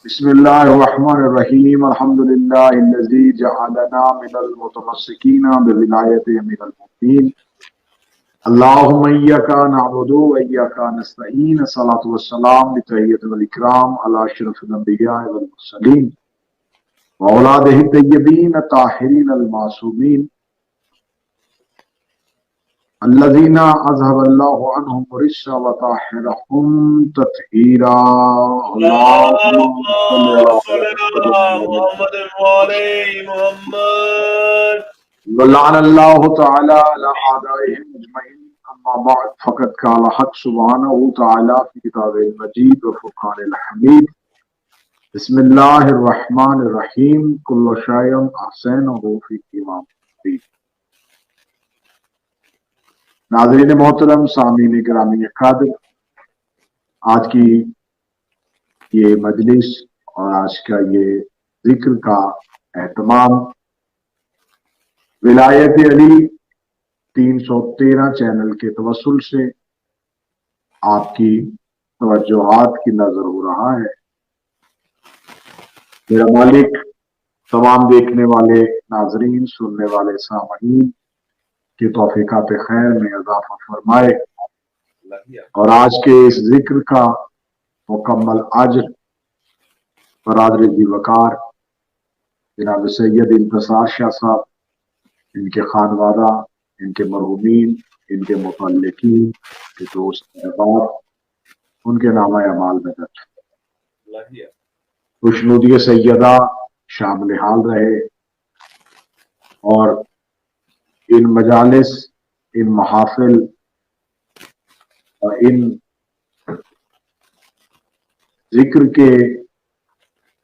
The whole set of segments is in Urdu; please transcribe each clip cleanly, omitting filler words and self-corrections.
بسم الله الرحمن الرحيم الحمد لله الذي جعلنا من المتمسكين بولاية أمير المؤمنين اللهم إياك نعبد وإياك نستعين الصلاة والسلام بتحية والإكرام على أشرف الأنبياء والمرسلين وأولاده الطيبين الطاهرين المعصومين الذين أذهب الله عنهم الرجس وطهرهم تطهيرا اللهم صل على اللهم صل على محمد وعلى محمد. ولعن الله تعالى على أعدائهم أجمعين أما بعد فقد قال حق سبحانه وتعالى في كتابه المجيد وفرقان الحميد بسم الله الرحمن الرحيم كل شيء أحسنه في إمام مبين. ناظرین محترم، سامعین گرامی اکادر، آج کی یہ مجلس اور آج کا یہ ذکر کا اہتمام ولایت علی 313 چینل کے توسل سے آپ کی توجہات کی نظر ہو رہا ہے۔ میرا مالک تمام دیکھنے والے ناظرین، سننے والے سامعین کی توفیقات خیر میں اضافہ فرمائے اور آج کے اس ذکر کا مکمل اجر برادر ذی وقار جناب سید انتصار شاہ صاحب، ان کے خانوادہ، ان کے مرحومین، ان کے متعلقین، ان کے دوست احباب، ان کے نامہ اعمال میں درج خوشنودی سیدہ شامل حال رہے اور ان مجالس، ان محافل اور ان ذکر کے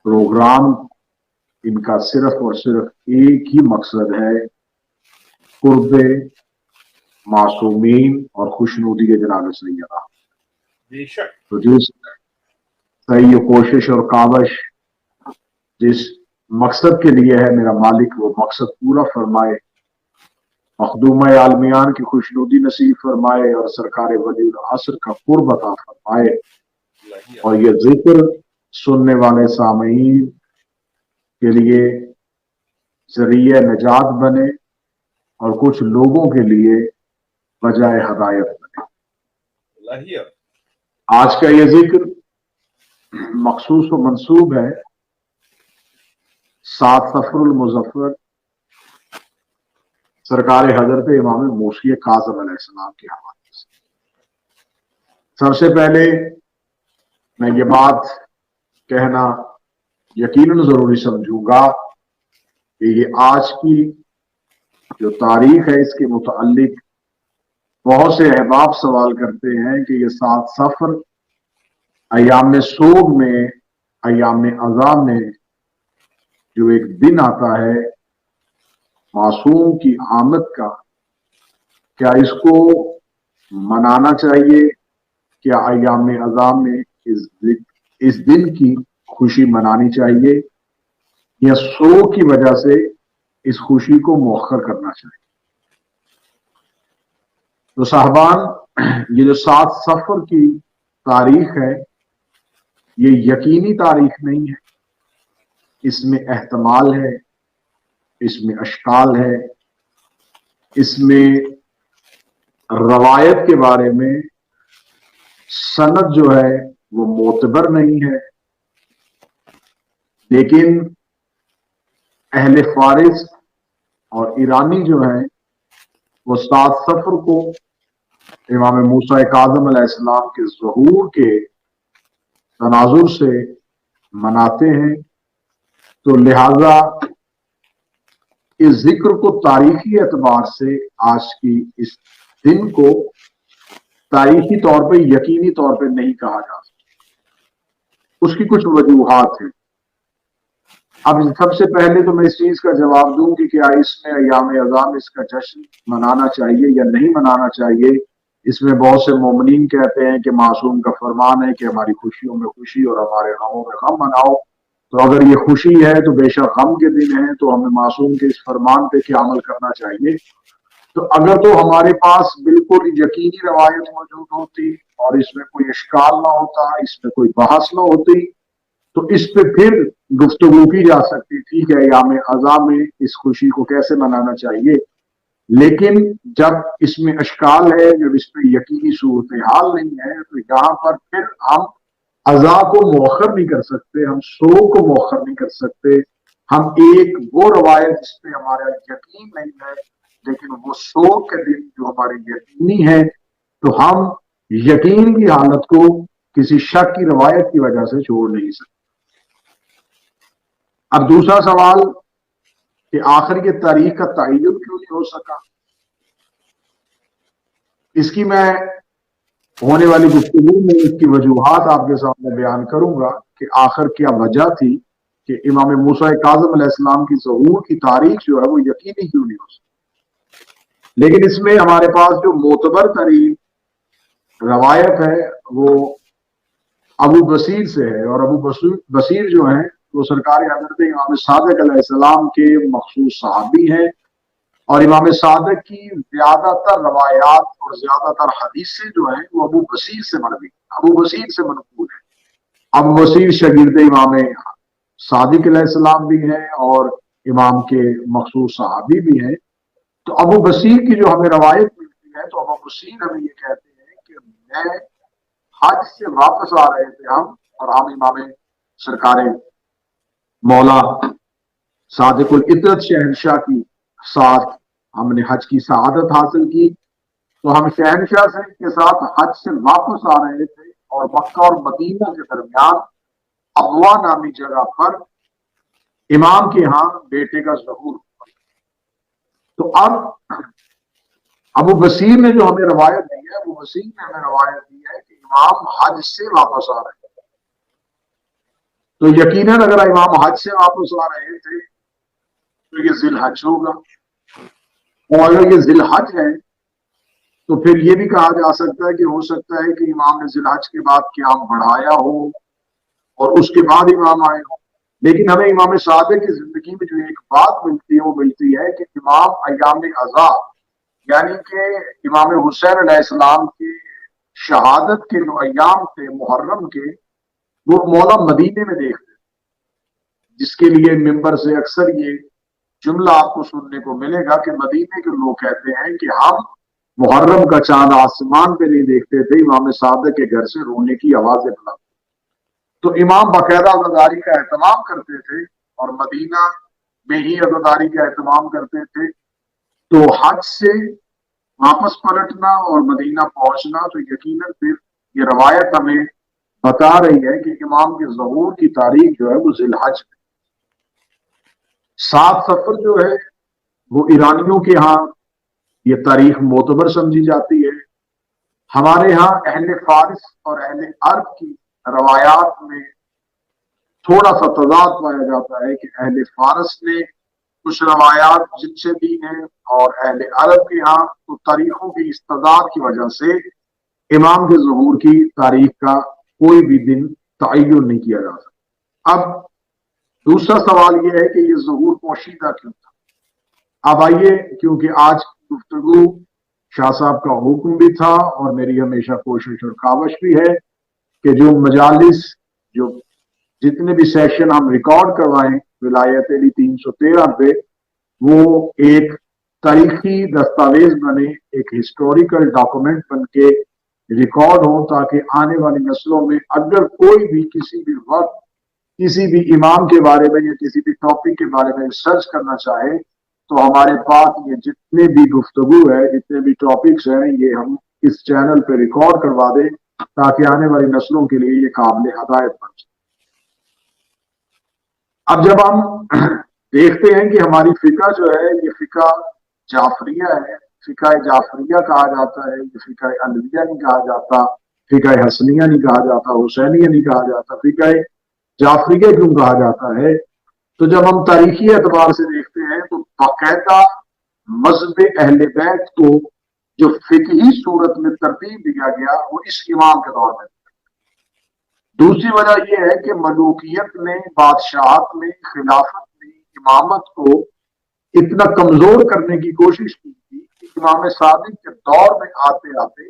پروگرام، ان کا صرف اور صرف ایک ہی مقصد ہے، قرب معصومین اور خوشنودی جناب سیدہ۔ تو جس صحیح کوشش اور کاوش جس مقصد کے لیے ہے، میرا مالک وہ مقصد پورا فرمائے، مخدومہ عالمیان کی خوشنودی نصیب فرمائے اور سرکار ولی العصر کا قرب عطا فرمائے، اور یہ ذکر سننے والے سامعین کے لیے ذریعہ نجات بنے اور کچھ لوگوں کے لیے وجہ ہدایت بنے۔ آج کا یہ ذکر مخصوص و منسوب ہے 7 صفر المظفر سرکار حضرت امام موسی کاظم علیہ السلام کے حوالے سے۔ سب سے پہلے میں یہ بات کہنا یقیناً ضروری سمجھوں گا کہ یہ آج کی جو تاریخ ہے، اس کے متعلق بہت سے احباب سوال کرتے ہیں کہ یہ 7 صفر ایام سوگ میں، ایام عذاب میں جو ایک دن آتا ہے معصوم کی آمد کا، کیا اس کو منانا چاہیے؟ کیا ایام عذاب میں اس دن کی خوشی منانی چاہیے یا سوگ کی وجہ سے اس خوشی کو مؤخر کرنا چاہیے؟ تو صاحبان، یہ جو 7 صفر کی تاریخ ہے، یہ یقینی تاریخ نہیں ہے، اس میں احتمال ہے، اس میں اشکال ہے، اس میں روایت کے بارے میں سند جو ہے وہ معتبر نہیں ہے، لیکن اہل فارس اور ایرانی جو ہیں وہ 7 صفر کو امام موسیٰ کاظم علیہ السلام کے ظہور کے تناظر سے مناتے ہیں، تو لہذا اس ذکر کو تاریخی اعتبار سے آج کی اس دن کو تاریخی طور پہ، یقینی طور پہ نہیں کہا جا سکتا۔ اس کی کچھ وجوہات ہیں۔ اب سب سے پہلے تو میں اس چیز کا جواب دوں کہ کیا اس میں ایام عذاب اس کا جشن منانا چاہیے یا نہیں منانا چاہیے۔ اس میں بہت سے مومنین کہتے ہیں کہ معصوم کا فرمان ہے کہ ہماری خوشیوں میں خوشی اور ہمارے غموں میں غم مناؤ، تو اگر یہ خوشی ہے تو بے شک غم کے دن ہے، تو ہمیں معصوم کے اس فرمان پہ کیا عمل کرنا چاہیے؟ تو اگر تو ہمارے پاس بالکل یقینی روایت موجود ہوتی اور اس میں کوئی اشکال نہ ہوتا، اس میں کوئی بحث نہ ہوتی، تو اس پہ پھر گفتگو کی جا سکتی تھی کہ ایام عزا میں اس خوشی کو کیسے منانا چاہیے، لیکن جب اس میں اشکال ہے، جب اس پہ یقینی صورتحال نہیں ہے، تو یہاں پر پھر ہم عزا کو مؤخر نہیں کر سکتے، ہم سوگ کو مؤخر نہیں کر سکتے. ہم ایک وہ روایت جس پہ ہمارا یقین نہیں ہے لیکن وہ سوگ کے دن جو ہمارے یقینی ہے، تو ہم یقین کی حالت کو کسی شک کی روایت کی وجہ سے چھوڑ نہیں سکتے. اب دوسرا سوال کہ آخر یہ تاریخ کا تعین کیوں نہیں ہو سکا، اس کی میں ہونے والی گفتگو میں اس کی وجوہات آپ کے سامنے بیان کروں گا کہ آخر کیا وجہ تھی کہ امام موسیٰ کاظم علیہ السلام کی ظہور کی تاریخ جو ہے وہ یقینی کیوں نہیں ہو سکتی. لیکن اس میں ہمارے پاس جو معتبر ترین روایت ہے وہ ابو بصیر سے ہے، اور ابو بصیر جو ہیں وہ سرکار حضرت امام صادق علیہ السلام کے مخصوص صحابی ہیں، اور امام صادق کی زیادہ تر روایات اور زیادہ تر حدیثیں جو ہیں وہ ابو بصیر سے مروی، ابو بصیر سے منقول ہیں. ابو بصیر شاگرد امام صادق علیہ السلام بھی ہیں اور امام کے مخصوص صحابی بھی ہیں. تو ابو بصیر کی جو ہمیں روایت ملتی ہے تو ابو بصیر ہمیں یہ کہتے ہیں کہ میں حج سے واپس آ رہے تھے اور ہم امام سرکار مولا صادق العطرت شہنشاہ کی ساتھ ہم نے حج کی سعادت حاصل کی. تو ہم شہنشاہ سے کے ساتھ حج سے واپس آ رہے تھے اور مکہ اور مدینہ کے درمیان ابوا نامی جگہ پر امام کے ہاں بیٹے کا ظہور ہوا. تو اب ابو بصیر نے جو ہمیں روایت دی ہے، ابو بصیر نے ہمیں روایت دی ہے کہ امام حج سے واپس آ رہے تھے. تو یقیناً اگر امام حج سے واپس آ رہے تھے تو یہ ذی الحج ہوگا، اور اگر یہ ذی الحج ہے تو پھر یہ بھی کہا جا سکتا ہے کہ ہو سکتا ہے کہ امام نے ذی الحج کے بعد قیام بڑھایا ہو اور اس کے بعد امام آئے ہو. لیکن ہمیں امام صادق کی زندگی میں جو ایک بات ملتی ہے وہ ملتی ہے کہ امام ایام عزا یعنی کہ امام حسین علیہ السلام کی شہادت کے جو ایام تھے محرم کے، وہ مولا مدینے میں دیکھتے، جس کے لیے ممبر سے اکثر یہ جملہ آپ کو سننے کو ملے گا کہ مدینے کے لوگ کہتے ہیں کہ ہم محرم کا چاند آسمان پہ نہیں دیکھتے تھے، امام صادق کے گھر سے رونے کی آوازیں بلند. تو امام باقاعدہ عزاداری کا اہتمام کرتے تھے اور مدینہ میں ہی عزاداری کا اہتمام کرتے تھے. تو حج سے واپس پلٹنا اور مدینہ پہنچنا، تو یقیناً پھر یہ روایت ہمیں بتا رہی ہے کہ امام کے ظہور کی تاریخ جو ہے وہ ذی الحج میں. 7 صفر جو ہے وہ ایرانیوں کے ہاں یہ تاریخ معتبر سمجھی جاتی ہے. ہمارے ہاں اہل فارس اور اہل عرب کی روایات میں تھوڑا سا تضاد پایا جاتا ہے کہ اہل فارس نے کچھ روایات جن سے دی ہیں اور اہل عرب کے ہاں تو تاریخوں کی اس تضاد کی وجہ سے امام کے ظہور کی تاریخ کا کوئی بھی دن تعین نہیں کیا جا سکتا. اب دوسرا سوال یہ ہے کہ یہ ظہور پوشیدہ کیوں تھا. اب آئیے، کیونکہ آج کی گفتگو شاہ صاحب کا حکم بھی تھا اور میری ہمیشہ کوشش اور کاوش بھی ہے کہ جو مجالس، جو جتنے بھی سیشن ہم ریکارڈ کروائیں ولایت علی 313 پہ، وہ ایک تاریخی دستاویز بنے، ایک ہسٹوریکل ڈاکومنٹ بن کے ریکارڈ ہو، تاکہ آنے والی نسلوں میں اگر کوئی بھی کسی بھی وقت کسی بھی امام کے بارے میں یا کسی بھی ٹاپک کے بارے میں سرچ کرنا چاہے تو ہمارے پاس یہ جتنے بھی گفتگو ہے، جتنے بھی ٹاپکس ہیں، یہ ہم اس چینل پہ ریکارڈ کروا دیں تاکہ آنے والی نسلوں کے لیے یہ قابل ہدایت بن جائے. اب جب ہم دیکھتے ہیں کہ ہماری فقہ جو ہے یہ فقہ جعفریہ ہے، فقہ جعفریہ کہا جاتا ہے، یہ فقہ علویہ نہیں کہا جاتا، فقہ حسنیہ نہیں کہا جاتا، حسینیہ نہیں کہا جاتا، فقہ جعفریہ کیوں کہا جاتا ہے؟ تو جب ہم تاریخی اعتبار سے دیکھتے ہیں تو باقاعدہ مذہب اہل بیت کو جو فقہی صورت میں ترتیب دیا گیا وہ اس امام کے دور میں. دوسری وجہ یہ ہے کہ ملوکیت نے، بادشاہت نے، خلافت نے امامت کو اتنا کمزور کرنے کی کوشش کی تھی کہ امام صادق کے دور میں آتے آتے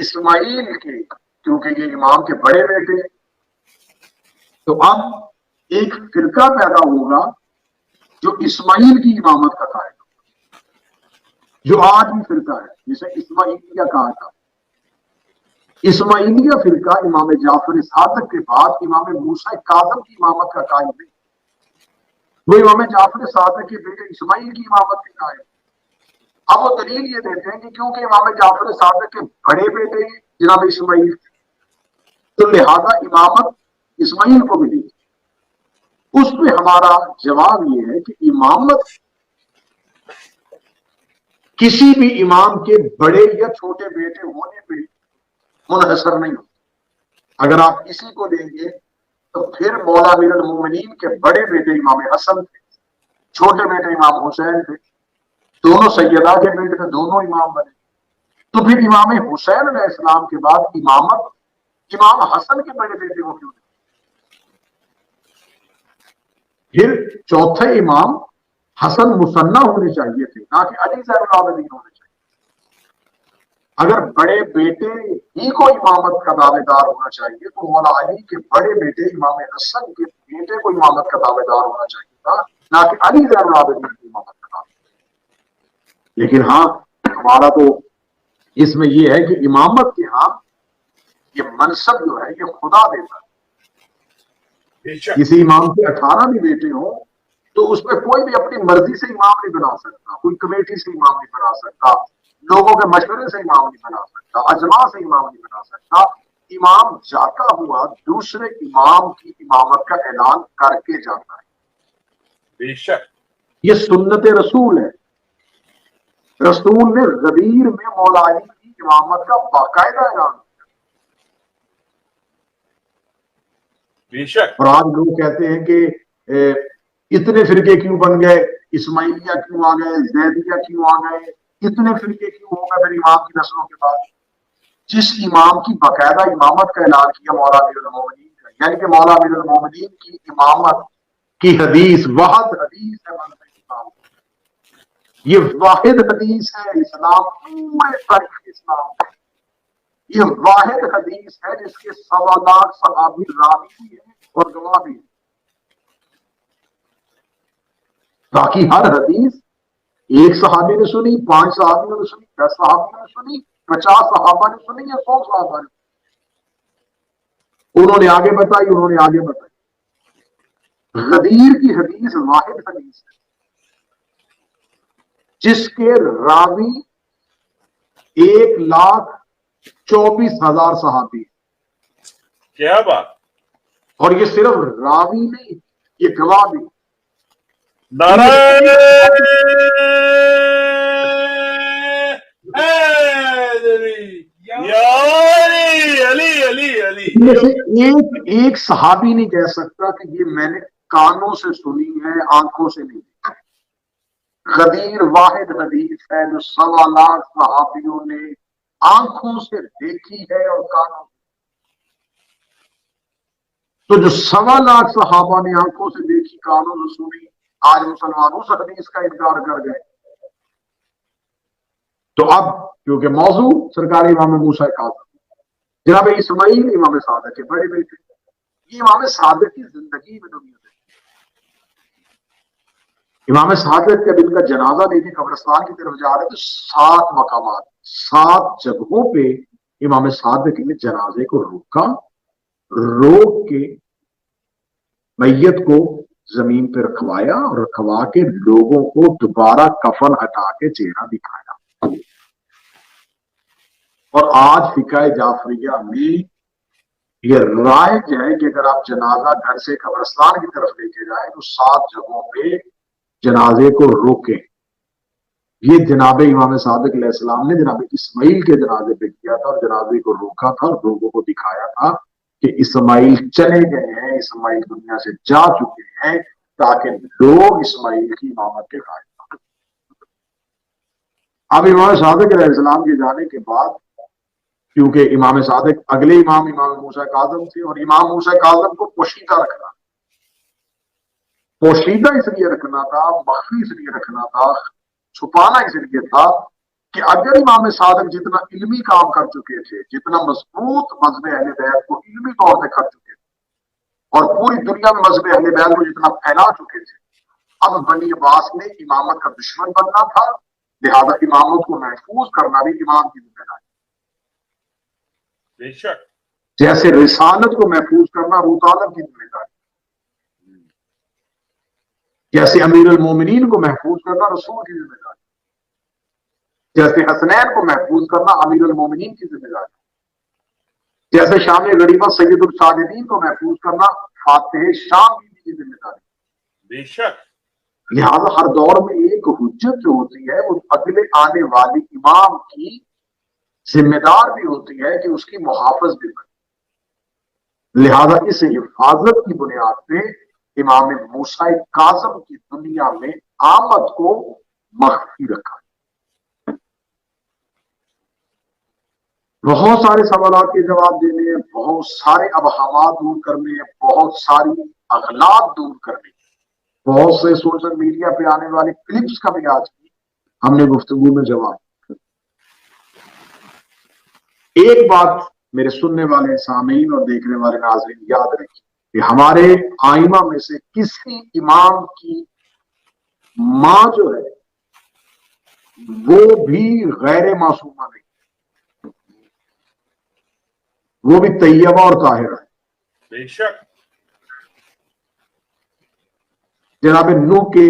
اسماعیل کے، کیونکہ یہ امام کے بڑے بیٹے، تو اب ایک فرقہ پیدا ہوگا جو اسماعیل کی امامت کا قائل ہوگا، جو آج بھی فرقہ ہے جسے اسماعیلیہ کہا تھا۔ اسماعیلیہ فرقہ امام جعفر صادق کے بعد امام موسیٰ کاظم کی امامت کا قائل نہیں، وہ امام جعفر صادق کے بیٹے اسماعیل کی امامت کے قائل۔ اب وہ دلیل یہ دیتے ہیں کہ کیونکہ امام جعفر صادق کے بڑے بیٹے جناب اسماعیل، تو لہذا امامت اسماعیل کو ملی۔ اس پہ ہمارا جواب یہ ہے کہ امامت کسی بھی امام کے بڑے یا چھوٹے بیٹے ہونے پہ منحصر نہیں ہوتی۔ اگر آپ اسی کو لیں گے تو پھر مولا امیر المومنین کے بڑے بیٹے امام حسن تھے، چھوٹے بیٹے امام حسین تھے، دونوں سیدہ کے بیٹے تھے، دونوں امام بنے۔ تو پھر امام حسین علیہ السلام کے بعد امامت امام حسن کے بڑے بیٹے کو کیوں نہیں؟ پھر چوتھے امام حسن مثنیٰ ہونے چاہیے تھے، نہ کہ علی زین العابدین ہونے چاہیے۔ اگر بڑے بیٹے ہی کو امامت کا دعوے دار ہونا چاہیے تو مولا علی کے بڑے بیٹے امام حسن کے بیٹے کو امامت کا دعوے دار ہونا چاہیے تھا، نہ کہ علی زین العابدین کی امامت کا دعوے دار۔ لیکن ہاں ہمارا تو اس میں یہ ہے کہ امامت کے ہاں یہ منصب جو ہے یہ خدا دیتا ہے۔ کسی امام کے 18 بھی بیٹے ہوں تو اس میں کوئی بھی اپنی مرضی سے امام نہیں بنا سکتا، کوئی کمیٹی سے امام نہیں بنا سکتا، لوگوں کے مشورے سے امام نہیں بنا سکتا، اجماع سے امام نہیں بنا سکتا۔ امام جاتا ہوا دوسرے امام کی امامت کا اعلان کر کے جاتا ہے، بے شک یہ سنت رسول ہے۔ رسول نے غدیر میں مولا علی کی امامت کا باقاعدہ اعلان کیا۔ بے شک۔ اور آج لوگ کہتے ہیں کہ اتنے فرقے کیوں بن گئے، اسماعیلیہ کیوں آ گئے، زیدیہ کیوں آ گئے، اتنے فرقے کیوں ہو گئے پھر امام کی نسلوں کے بعد؟ جس امام کی باقاعدہ امامت کا اعلان کیا مولا امیر المومنین کا، یعنی کہ مولا امیر المومنین کی امامت کی حدیث واحد حدیث ہے منصب اسلام، یہ واحد حدیث ہے اسلام پورے تاریخ اسلام میں، یہ واحد حدیث ہے جس کے 1.25 لاکھ صحابی راوی بھی ہیں اور گواہ بھی ہیں۔ باقی ہر حدیث ایک صحابی نے سنی، 5 صحابیوں نے سنی، 10 صحابیوں نے سنی، 50 صحابہ نے سنی یا 100 صحابہ نے، انہوں نے آگے بتائی، انہوں نے آگے بتائی۔ غدیر کی حدیث واحد حدیث ہے جس کے راوی 1,24,000 صحابی، کیا بات! اور یہ صرف راوی نہیں، یہ گواہ بھی۔ نعرہ میں سے ایک صحابی نہیں کہہ سکتا کہ یہ میں نے کانوں سے سنی ہے، آنکھوں سے نہیں دیکھا۔ غدیر واحد حدیث ہے جو 1.25 لاکھ صحابیوں نے آنکھوں سے دیکھی ہے اور کانوں سے۔ تو جو 1.25 لاکھ صحابہ نے آنکھوں سے دیکھی، کانوں سے سنی، آج مسلمان اس حدیث کا انکار کر گئے۔ تو اب کیونکہ موضوع سرکار امام موسیٰ کاظم، جناب اسماعیل امام صادق کے بڑے بیٹے، یہ امام صادق کی زندگی میں دنیا میں امام صادق کے دن کا جنازہ لے کے قبرستان کی طرف جا رہے تو 7 مقامات، 7 جگہوں پہ امام صادق نے جنازے کو روکا، روک کے میت کو زمین پہ رکھوایا اور رکھوا کے لوگوں کو دوبارہ کفن ہٹا کے چہرہ دکھایا۔ اور آج فقہ جعفریہ میں یہ رائج ہے کہ اگر آپ جنازہ گھر سے قبرستان کی طرف لے کے جائیں تو 7 جگہوں پہ جنازے کو روکیں۔ یہ جناب امام صادق علیہ السلام نے جناب اسماعیل کے جنازے پہ کیا تھا اور جنازے کو روکا تھا اور لوگوں کو دکھایا تھا کہ اسماعیل چلے گئے ہیں، اسماعیل دنیا سے جا چکے ہیں، تاکہ لوگ اسماعیل کی امامت کے قائل ہوں۔ اب امام صادق علیہ السلام کے جانے کے بعد کیونکہ امام صادق اگلے امام موسیٰ کاظم تھے اور امام موسیٰ کاظم کو پوشیدہ رکھنا، پوشیدہ اس لیے رکھنا تھا، مخفی اس لیے رکھنا تھا، چھپانا اس لیے تھا کہ اگر امام صادق جتنا علمی کام کر چکے تھے، جتنا مضبوط مذہب اہل بیت کو علمی طور پہ کر چکے تھے، اور پوری دنیا میں مذہب اہل بیت کو جتنا پھیلا چکے تھے، اب بنی عباس نے امامت کا دشمن بننا تھا، لہذا امامت کو محفوظ کرنا بھی امام کی ذمہ داری، بے شک جیسے رسالت کو محفوظ کرنا ابو طالب کی ذمہ داری، جیسے امیر المومنین کو محفوظ کرنا رسول کی ذمہ داری، جیسے حسنین کو محفوظ کرنا امیر المومنین کی ذمہ داری، جیسے شام غریبہ سید الصادقین کو محفوظ کرنا فاتح شام کی ذمہ داری۔ بے شک لہذا ہر دور میں ایک حجت جو ہوتی ہے وہ اگلے آنے والے امام کی ذمہ دار بھی ہوتی ہے کہ اس کی محافظ بھی بنے۔ لہذا اس حفاظت کی بنیاد پہ امام موسیٰ کاظم کی دنیا میں آمد کو مخفی رکھا۔ بہت سارے سوالات کے جواب دینے ہیں، بہت سارے ابہامات دور کرنے ہیں، بہت ساری اغلاط دور کرنے ہیں، بہت سے سوشل میڈیا پہ آنے والے کلپس کا بھی آج کی ہم نے گفتگو میں جواب۔ ایک بات میرے سننے والے سامعین اور دیکھنے والے ناظرین یاد رکھیں کہ ہمارے آئمہ میں سے کسی امام کی ماں جو ہے وہ بھی غیر معصومہ نہیں، وہ بھی طیبہ اور طاہرہ ہے۔ بے شک جناب نوح کے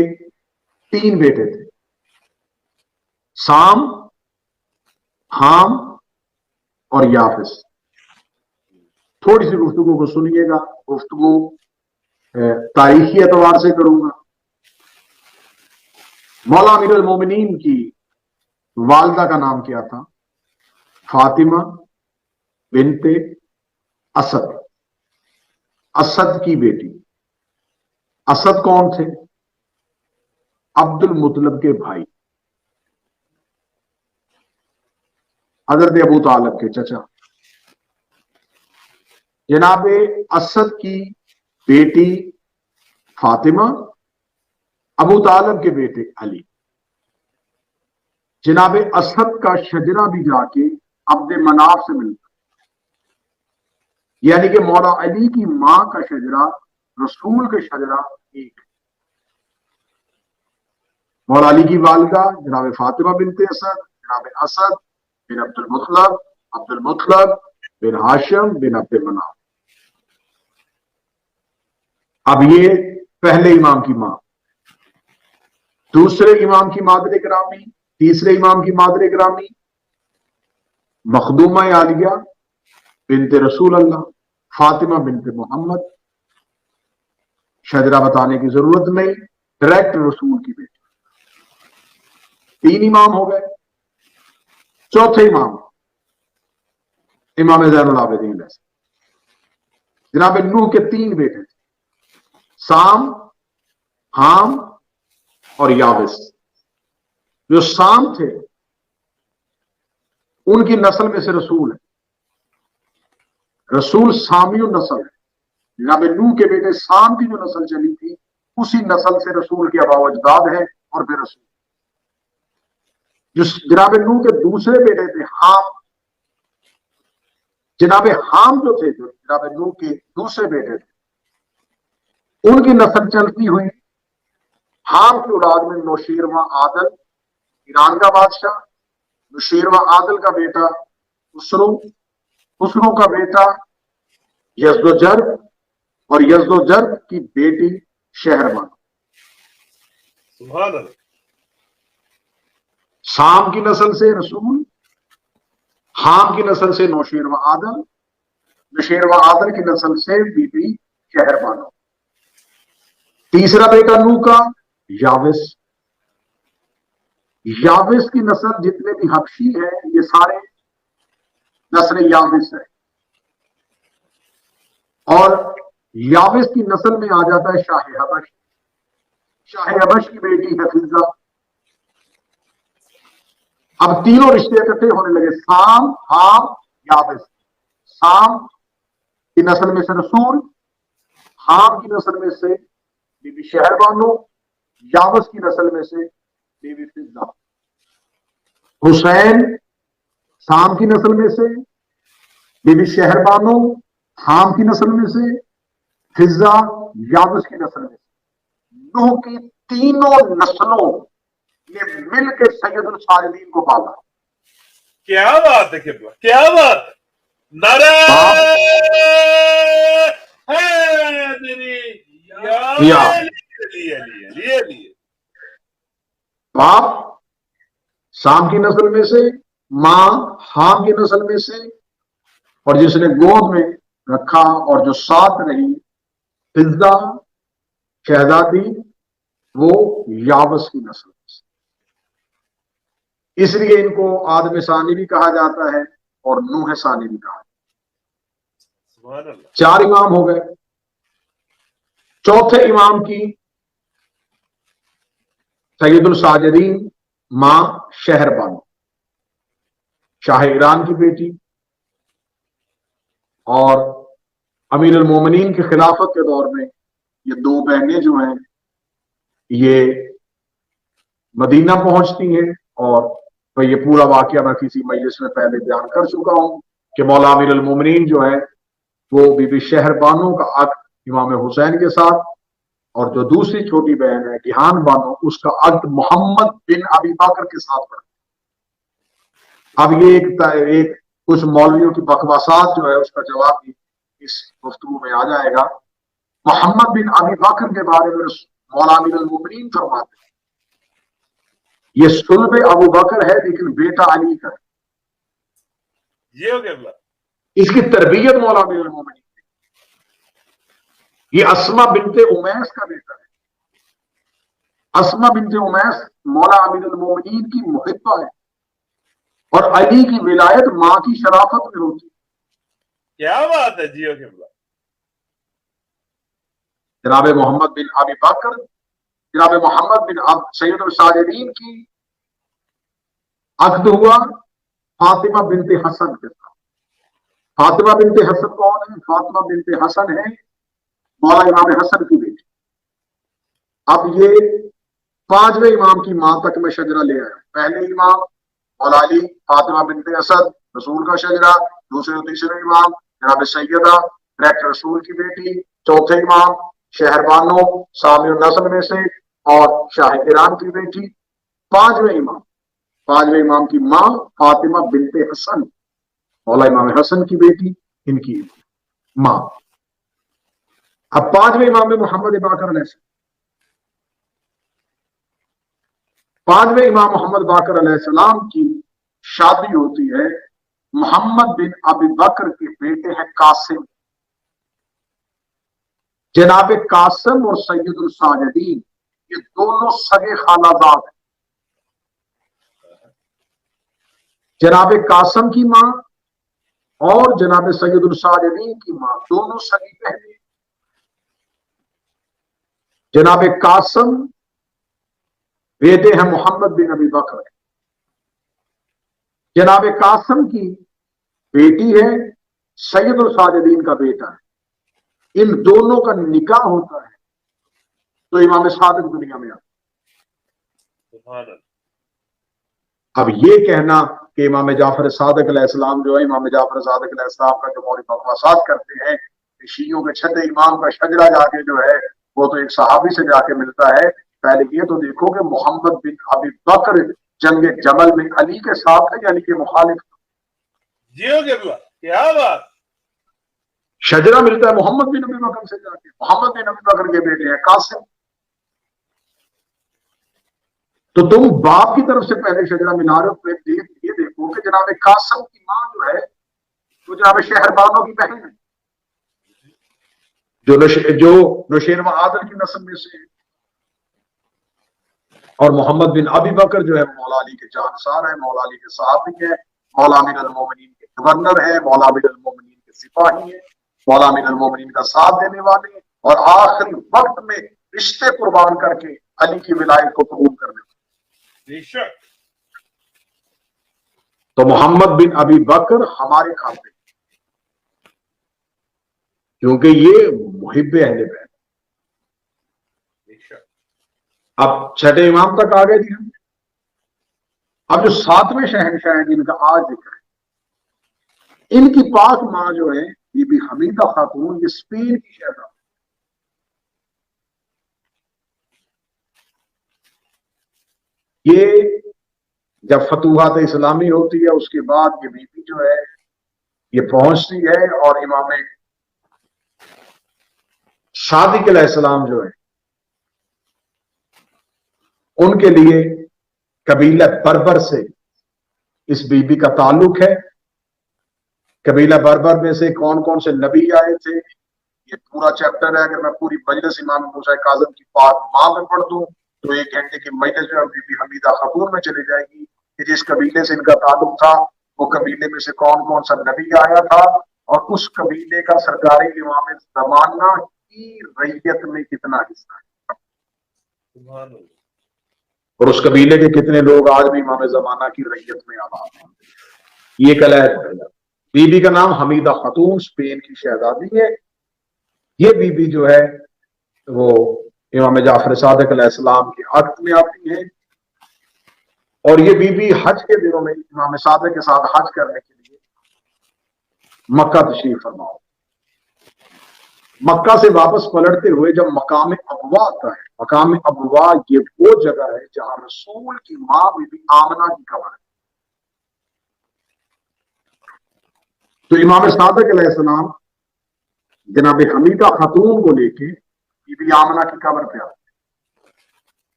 3 بیٹے تھے، سام، حام اور یافس۔ تھوڑی سی گفتگو کو سنیے گا، گفتگو تاریخی اعتبار سے کروں گا۔ مولا امیر المومنین کی والدہ کا نام کیا تھا؟ فاطمہ بنت اسد، اسد کی بیٹی۔ اسد کون تھے؟ عبد المطلب کے بھائی، حضرت ابو طالب کے چچا۔ جناب اسد کی بیٹی فاطمہ، ابو طالب کے بیٹے علی۔ جناب اسد کا شجرہ بھی جا کے عبد مناف سے ملتا، یعنی کہ مولا علی کی ماں کا شجرہ رسول کے شجرہ ایک ہے۔ مولا علی کی والدہ جناب فاطمہ بنت اسد، جناب اسد بن عبد المطلب، عبد المطلب بن ہاشم بن عبد مناف۔ اب یہ پہلے امام کی ماں، دوسرے امام کی مادر گرامی، تیسرے امام کی مادر گرامی مخدومہ عالیہ بنت رسول اللہ فاطمہ بنت محمد، شجرہ بتانے کی ضرورت نہیں، ڈائریکٹ رسول کی بیٹی۔ 3 امام ہو گئے۔ چوتھے امام امام زین العابدین علیہ السلام۔ جناب نوح کے 3 بیٹے تھے، سام، حام اور یابس۔ جو سام تھے ان کی نسل میں سے رسول ہے، رسول سامی النسل ہے۔ جناب نوح کے بیٹے سام کی جو نسل چلی تھی اسی نسل سے رسول کے آباء و اجداد ہیں اور پھر رسول۔ جو جناب نوح کے دوسرے بیٹے تھے حام، جناب حام جو تھے، جو جناب نوح کے دوسرے بیٹے تھے، ان کی نسل چلتی ہوئی حام کی اولاد میں نوشیروان عادل ایران کا بادشاہ، نوشیروان عادل کا بیٹا خسرو، خسرو کا بیٹا یزدوجرد اور یزدوجرد کی بیٹی شہربانو۔ سبحان اللہ۔ سام کی نسل سے رسول، حام کی نسل سے نوشیروان عادل، نوشیروان عادل کی نسل سے بی بی شہربانو۔ تیسرا بیٹا نوح کا یاوس، یاوس کی نسل جتنے بھی حبشی ہیں یہ سارے نسل یاوس ہے، اور یاوس کی نسل میں آ جاتا ہے شاہ حبش۔ شاہ حبش کی بیٹی حفیظہ۔ اب تینوں رشتے اکٹھے ہونے لگے، سام، حام، یابس۔ سام کی نسل میں سے رسول، حام کی نسل میں سے بی بی شہربانو، یابس کی نسل میں سے بی بی فضہ۔ حسین سام کی نسل میں سے، بی بی شہربانو حام کی نسل میں سے، فضا یابس کی نسل میں سے۔ نوح کی تینوں نسلوں نے مل کے سید الصالحین کو پالا۔ کیا بات ہے قبلہ، کیا بات ہے! نعرہ حیدری یا علی علی علی علی۔ باپ سام کی نسل میں سے، ماں حام کی نسل میں سے، اور جس نے گود میں رکھا اور جو ساتھ رہی فضا شہزادی، وہ یابس کی نسل میں سے۔ اس لیے ان کو آدم ثانی بھی کہا جاتا ہے اور نوح ثانی بھی کہا جاتا ہے۔ سبحان اللہ۔ 4 امام ہو گئے۔ چوتھے امام کی سید الساجدین ماں شہربانو، شاہ ایران کی بیٹی، اور امیر المومنین کی خلافت کے دور میں یہ 2 بہنیں جو ہیں یہ مدینہ پہنچتی ہیں، اور میں یہ پورا واقعہ میں کسی مجلس میں پہلے بیان کر چکا ہوں کہ مولا امیر المومنین جو ہے وہ بی بی شہربانو کا عقد امام حسین کے ساتھ، اور جو دوسری چھوٹی بہن ہے گیہان بانو، اس کا عقد محمد بن ابی بکر کے ساتھ پڑا۔ اب یہ ایک کچھ مولویوں کی بکواسات جو ہے اس کا جواب بھی اس گفتگو میں آ جائے گا۔ محمد بن ابی بکر کے بارے میں مولا امیر المومنین فرماتے ہیں یہ صلب ابو بکر ہے لیکن بیٹا علی کا ہے۔ یہ ہو قبلہ۔ اس کی تربیت مولا امیر المومنین نے، یہ اسما بنت امیس کا بیٹا ہے۔ اسما بنت امیس مولا امیر المومنین کی محبہ ہے، اور علی کی ولایت ماں کی شرافت میں ہوتی ہے۔ کیا بات ہے! جی ہو قبلہ۔ جناب محمد بن ابی بکر، جناب محمد بن سید الصالحین کی عقد ہوا فاطمہ بنت حسن کے ساتھ۔ فاطمہ بنت حسن کون ہے؟ فاطمہ بنت حسن ہے مولا امام حسن کی بیٹی۔ اب یہ 5ویں امام کی ماں تک میں شجرہ لے آیا۔ پہلے امام مولا علی، فاطمہ بنت اسد رسول کا شجرا، دوسرے اور تیسرے امام جناب سیدہ ڈائریکٹر رسول کی بیٹی، چوتھے امام شہربانو سامی النسل میں سے اور شاہ ایران کی بیٹی، پانچویں امام کی ماں فاطمہ بنت حسن مولا امام حسن کی بیٹی، ان کی ماں۔ اب 5ویں امام میں محمد باقر علیہ السلام، 5ویں امام محمد باقر علیہ السلام کی شادی ہوتی ہے محمد بن ابی بکر کے بیٹے ہیں قاسم۔ جناب قاسم اور سید الساجدین یہ دونوں سگے خالہ زاد ہیں۔ جناب قاسم کی ماں اور جناب سید الساجدین کی ماں دونوں سگی بہنیں۔ جناب قاسم بیٹے ہیں محمد بن ابی بکر، جناب قاسم کی بیٹی ہے سید الساجدین کا بیٹا ہے۔ ان دونوں کا نکاح ہوتا ہے تو امام صادق دنیا میں آتا ہے۔ اب یہ کہنا کہ امام جعفر صادق علیہ السلام جو ہے، امام جعفر صادق علیہ السلام کا جو مولوی بکواسات کرتے ہیں کہ شیعوں کے 6 امام کا شجرہ جا کے جو ہے وہ تو ایک صحابی سے جا کے ملتا ہے۔ پہلے یہ تو دیکھو کہ محمد بن ابی بکر جنگ جمل میں علی کے ساتھ ہے یعنی کہ مخالف۔ جی ہو قبلہ، کیا بات! شجرہ ملتا ہے محمد بن ابی بکر سے جا کے، محمد بن ابی بکر کے بیٹے ہیں قاسم۔ تو تم باپ کی طرف سے پہلے شجرہ ملا رہے ہو، یہ دیکھو کہ جناب قاسم کی ماں جو ہے وہ جناب شہربانو کی بہن ہے جو نوشیر و عادل کی نسل میں سے ہے، اور محمد بن ابی بکر جو ہے مولا علی کے جانسار ہے، مولا علی کے صحابی ہے، مولا امیر المومنین کے گورنر ہے، مولا امیر المومنین کے سپاہی ہیں، مولا امیر المومنین کا ساتھ دینے والے ہیں، اور آخری وقت میں رشتے قربان کر کے علی کی ولایت کو قبول کرنے والے۔ بے شک۔ تو محمد بن ابی بکر ہمارے کھاتے کیونکہ یہ محب اہل بیت۔ اب 6 امام تک آ گئے جی ہم، اب جو ساتویں شہنشاہ ہیں جن کا آج ذکر ہے، ان کی پاک ماں جو ہے بی بی حمیدہ خاتون، یہ اسپین کی شہزادی. یہ جب فتوحات اسلامی ہوتی ہے اس کے بعد یہ بی بی جو ہے یہ پہنچتی ہے، اور امام صادق علیہ السلام جو ہے ان کے لیے قبیلہ بربر سے اس بی بی کا تعلق ہے. قبیلہ بربر میں سے کون کون سے نبی آئے تھے یہ پورا چیپٹر ہے. اگر میں پوری مجلس امام موسیٰ کاظم کی پاک ماں میں پڑھ دوں تو 1 گھنٹے کی مجلس میں بی بی حمیدہ خاتون میں چلی جائے گی کہ جس قبیلے سے ان کا تعلق تھا وہ قبیلے میں سے کون کون سا نبی آیا تھا، اور اس قبیلے کا سرکاری امام زمانہ کی ریت میں کتنا حصہ ہے، سبحان اللہ. اور اس قبیلے کے کتنے لوگ آج بھی امام زمانہ کی ریت میں آباد ہیں. یہ ایک علیحدہ پہلا. بی بی کا نام حمیدہ خاتون، اسپین کی شہزادی ہے. یہ بی بی جو ہے وہ امام جعفر صادق علیہ السلام کے عقد میں آتی ہے، اور یہ بی بی حج کے دنوں میں امام صادق کے ساتھ حج کرنے کے لیے مکہ تشریف فرما ہو. مکہ سے واپس پلٹتے ہوئے جب مقام ابوا آتا ہے، مقام ابوا یہ وہ جگہ ہے جہاں رسول کی ماں بی بی آمنہ کی قبر ہے. تو امام صادق علیہ السلام جناب حمیدہ خاتون کو لے کے بی بی آمنہ کی قبر پہ آتے ہیں،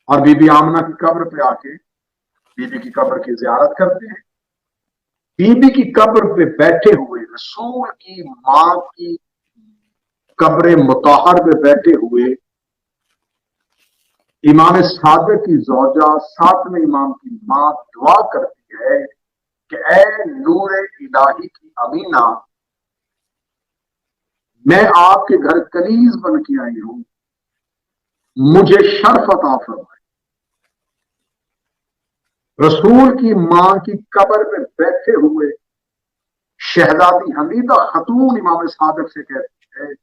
اور بی بی آمنہ کی قبر پہ آ کے بی بی کی قبر کی زیارت کرتے ہیں. بی بی کی قبر پہ بیٹھے ہوئے، رسول کی ماں کی قبر مطہر پہ بیٹھے ہوئے امام صادق کی زوجہ ساتویں امام کی ماں دعا کرتی ہے کہ اے نور الہی کی امینہ، میں آپ کے گھر کنیز بن کے آئی ہوں، مجھے شرف عطا فرمائے. رسول کی ماں کی قبر میں بیٹھے ہوئے شہزادی حمیدہ خاتون امام صادق سے کہتی ہے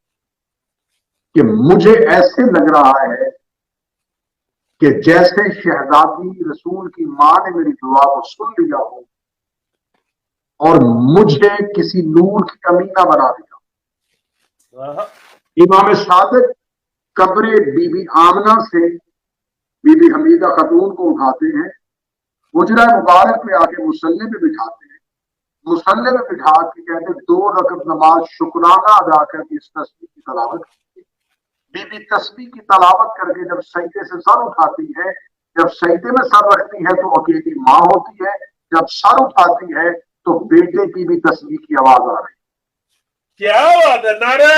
کہ مجھے ایسے لگ رہا ہے کہ جیسے شہزادی رسول کی ماں نے میری دعا کو سن لیا ہو اور مجھے کسی نور کی امینہ بنا دیا. امام صادق قبر بی بی آمنہ سے بی بی حمیدہ خاتون کو اٹھاتے ہیں، حجرہ مبارک پہ آ کے مصلی پہ بٹھاتے ہیں. مصلی پہ بٹھا کے کہتے 2 رکعت نماز شکرانہ ادا کر کے اس تسبیح کی تلاوت کرتی ہے. بی بی تسبیح کی تلاوت کر کے جب سجدے سے سر اٹھاتی ہے، جب سجدے میں سر رکھتی ہے تو اکیلی ماں ہوتی ہے، جب سر اٹھاتی ہے تو بیٹے کی بھی تسبیح کی آواز آ رہی ہے. کیا بات ہے. نعرہ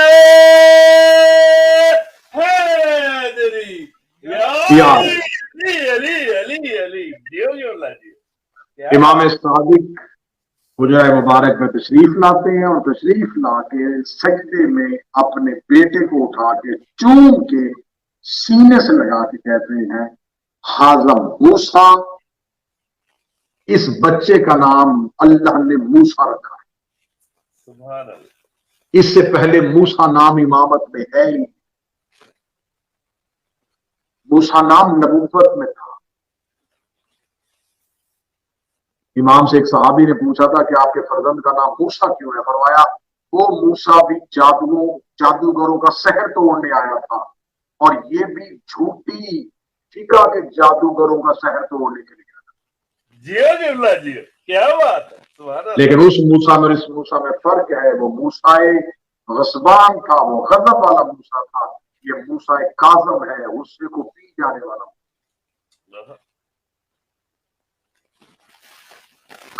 حیدری یا علی علی علی علی. دیو جو اللہ جی. امام صادق حجرہ مبارک میں تشریف لاتے ہیں، اور تشریف لا کے سجدے میں اپنے بیٹے کو اٹھا کے چوم کے سینے سے لگا کے کہتے ہیں ھذا موسیٰ، اس بچے کا نام اللہ نے موسیٰ رکھا ہے. سبحان اللہ. اس سے پہلے موسیٰ نام امامت میں ہے ہی، موسیٰ نام نبوت میں تھا. امام سے ایک صحابی نے پوچھا تھا کہ آپ کے فرزند کا نام موسیٰ کیوں ہے؟ فرمایا وہ موسیٰ بھی جادوگروں کا سحر توڑنے آیا تھا، اور یہ بھی جھوٹی ٹھیکا کے جادوگروں کا سحر توڑنے کے لیے. جیو جی اللہ جی. کیا بات ہے. سبحان اللہ. لیکن اس موسیٰ میں اس موسیٰ میں فرق ہے، وہ موسیٰ غضبان تھا، وہ غضب والا موسیٰ تھا. یہ موسیٰ کاظم ہے، غصے کو پی جانے والا.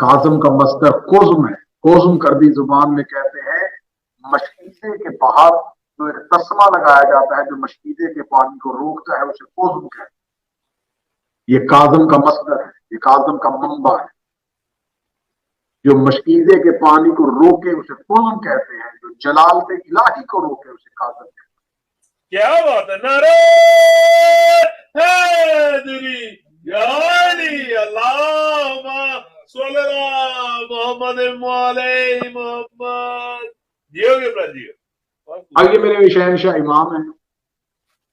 کاظم کا مصدر قزم ہے. قزم کردی زبان میں کہتے ہیں مشکیزے کے باہر جو ایک تسمہ لگایا جاتا ہے جو مشکیزے کے پانی کو روکتا ہے اسے قزم کہتے ہیں. یہ کاظم کا مصدر ہے، یہ کاظم کا منبع ہے. جو مشکیزے کے پانی کو روکے اسے قزم کہتے ہیں، جو جلالت الہی کو روکے اسے کاظم کہتے ہیں. کیا بات ہے. نعرہ حیدری یا علی. اللہم صلی اللہ محمد علیہ محمد. جیو گے برا جیو. آئیے میرے شہنشاہ امام ہیں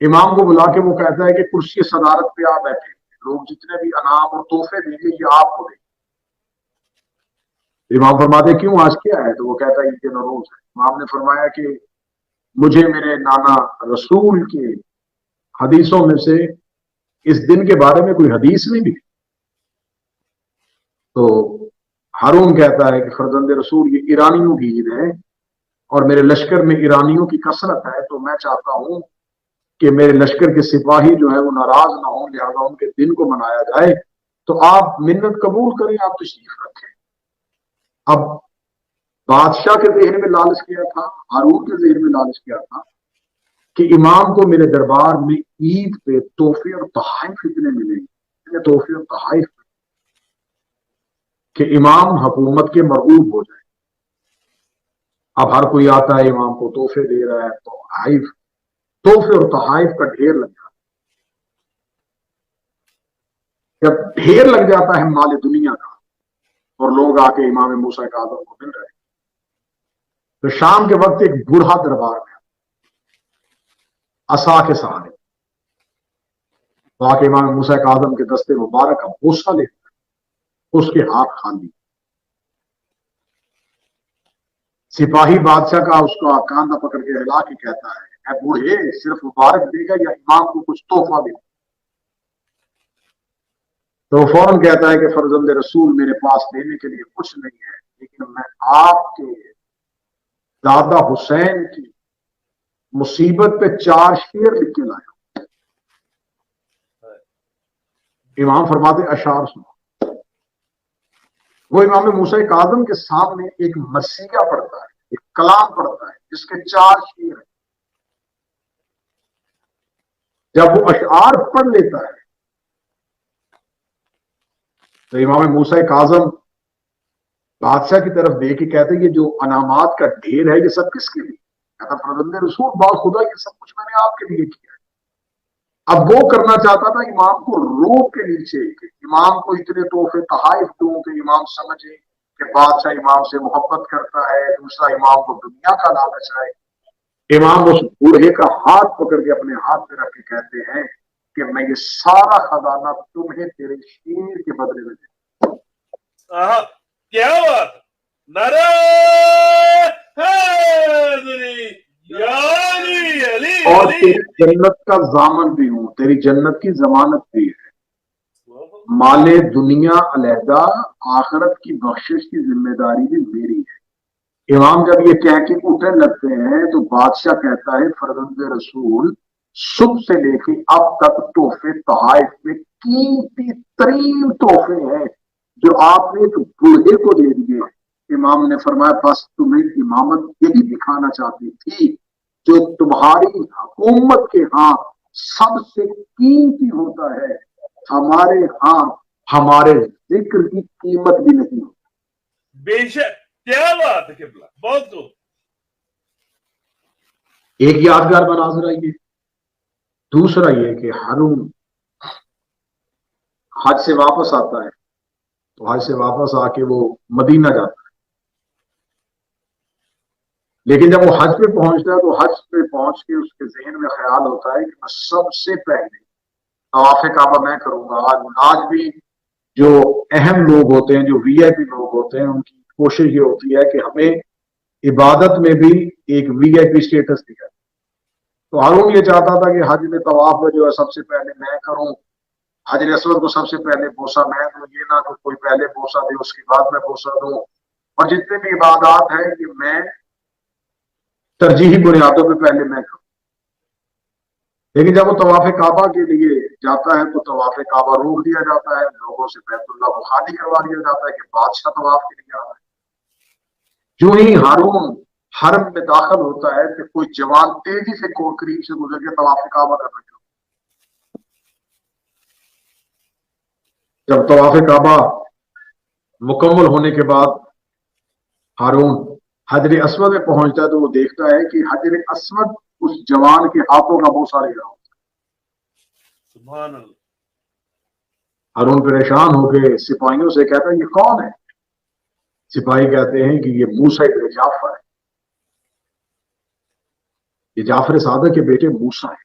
امام کو بلا کے وہ کہتا ہے کہ کرسی صدارت پہ آپ بیٹھے، لوگ جتنے بھی انعام اور تحفے دیں گے یہ آپ کو دیں گے۔ امام فرماتے کیوں آج کیا ہے؟ تو وہ کہتا ہے یہ نوروز ہے۔ امام نے فرمایا کہ مجھے میرے نانا رسول کے حدیثوں میں سے اس دن کے بارے میں کوئی حدیث نہیں ملی۔ تو ہارون کہتا ہے کہ فرزند رسول یہ ایرانیوں کی عید ہے اور میرے لشکر میں ایرانیوں کی کثرت ہے، تو میں چاہتا ہوں کہ میرے لشکر کے سپاہی جو ہے وہ ناراض نہ ہوں، لہذا ان کے دن کو منایا جائے۔ تو آپ منت قبول کریں، آپ تشریف رکھیں۔ اب بادشاہ کے ذہن میں لالچ کیا تھا، ہارون کے ذہن میں لالچ کیا تھا کہ امام کو میرے دربار میں عید پہ تحفے اور تحائف اتنے ملیں گے، تحفے اور تحائف کہ امام حکومت کے مرغوب ہو جائے۔ اب ہر کوئی آتا ہے امام کو تحفے دے رہا ہے، تحفے اور تحائف کا ڈھیر لگ جاتا ہے۔ جب ڈھیر لگ جاتا ہے مال دنیا کا اور لوگ آ کے امام موسیٰ کاظم کو مل رہے ہیں، تو شام کے وقت ایک بوڑھا دربار میں عصا کے سہارے تو آ کے امام موسیٰ کاظم کے دستے مبارک کا بوسہ لیتا ہے، اس کے ہاتھ خالی۔ سپاہی بادشاہ کا اس کا کاندھا پکڑ کے ہلا کے کہتا ہے اے بوڑھے، صرف مبارک دے گا یا امام کو کچھ تحفہ دے گا؟ تو وہ فوراً کہتا ہے کہ فرزند رسول میرے پاس دینے کے لیے کچھ نہیں ہے، لیکن میں آپ کے دادا حسین کی مصیبت پہ 4 شعر لکھ کے لایا۔ امام فرماتے اشعار سنو۔ وہ امام موسیٰ کاظم کے سامنے ایک مرثیہ پڑھتا ہے، ایک کلام پڑھتا ہے جس کے 4 شعر ہیں۔ جب وہ اشعار پڑھ لیتا ہے تو امام موسیٰ کاظم بادشاہ کی طرف دیکھ کے کہتے ہیں یہ جو انعامات کا ڈھیر ہے یہ سب کس کے لیے؟ کہتا فرزند رسول با خدا یہ سب کچھ میں نے آپ کے لیے کیا ہے۔ اب وہ کرنا چاہتا تھا امام کو روک کے نیچے کہ امام کو اتنے تحفے تحائف دوں کہ امام سمجھے کہ بادشاہ امام سے محبت کرتا ہے، دوسرا امام کو دنیا کا لالچ ہے۔ امام اس بوڑھے کا ہاتھ پکڑ کے اپنے ہاتھ پہ رکھ کے کہتے ہیں کہ میں یہ سارا خزانہ تمہیں تیرے شیر کے بدلے میں دوں۔ کیا بات، نعرہ حیدری اور تیری جنت کا ضامن بھی ہوں، تیری جنت کی ضمانت بھی ہے۔ مال دنیا علیحدہ، آخرت کی بخشش کی ذمہ داری بھی میری ہے۔ امام جب یہ کہہ کے اٹھنے لگتے ہیں تو بادشاہ کہتا ہے فرزند رسول صبح سے لے کے اب تک تحفے تحائف میں قیمتی ترین تحفے ہیں جو آپ نے ایک بوڑھے کو دے دیے۔ امام نے فرمایا بس تمہیں امامت یہی دکھانا چاہتی تھی جو تمہاری حکومت کے ہاں سب سے قیمتی ہوتا ہے، ہمارے ہاں ہمارے ذکر کی قیمت بھی نہیں ہوتی۔ بے شک، کیا بات ہے قبلہ، بہت خوب۔ ایک یادگار مناظرہ یہ، دوسرا یہ کہ ہارون حج سے واپس آتا ہے تو حج سے واپس آ کے وہ مدینہ جاتا ہے، لیکن جب وہ حج پہ پہنچتا ہے تو حج پہ پہنچ کے اس کے ذہن میں خیال ہوتا ہے کہ میں سب سے پہلے طواف کعبہ میں کروں گا۔ آج بھی جو اہم لوگ ہوتے ہیں، جو وی آئی پی لوگ ہوتے ہیں، ان کی کوشش یہ ہوتی ہے کہ ہمیں عبادت میں بھی ایک وی آئی پی سٹیٹس دیا۔ تو ہارون یہ چاہتا تھا کہ حج میں طواف میں جو ہے سب سے پہلے میں کروں، حجر اسود کو سب سے پہلے بوسہ میں دوں، یہ نہ کہ کوئی پہلے بوسہ دے اس کے بعد میں بوسہ دوں۔ اور جتنے بھی عبادات ہیں کہ میں ترجیحی بنیادوں پہ پہلے میں کروں۔ لیکن جب وہ طواف کعبہ کے لیے جاتا ہے تو طواف کعبہ روک دیا جاتا ہے، لوگوں سے بیت اللہ کو خالی کروا دیا جاتا ہے کہ بادشاہ طواف کے لیے آ رہا ہے۔ جو ہی ہارون حرم میں داخل ہوتا ہے کہ کوئی جوان تیزی سے قریب سے گزر کے طواف کعبہ کرنا چاہتا ہے۔ جب طواف کعبہ مکمل ہونے کے بعد ہارون حجر اسود میں پہنچتا ہے تو وہ دیکھتا ہے کہ حجر اسود اس جوان کے ہاتھوں کا بوسہ لے رہا ہوتا ہے۔ سبحان اللہ۔ ہارون پریشان ہو کے سپاہیوں سے کہتا ہے یہ کون ہے؟ سپاہی کہتے ہیں کہ یہ موسیٰ ابن جعفر ہے، یہ جعفر صادق کے بیٹے موسیٰ ہیں۔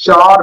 4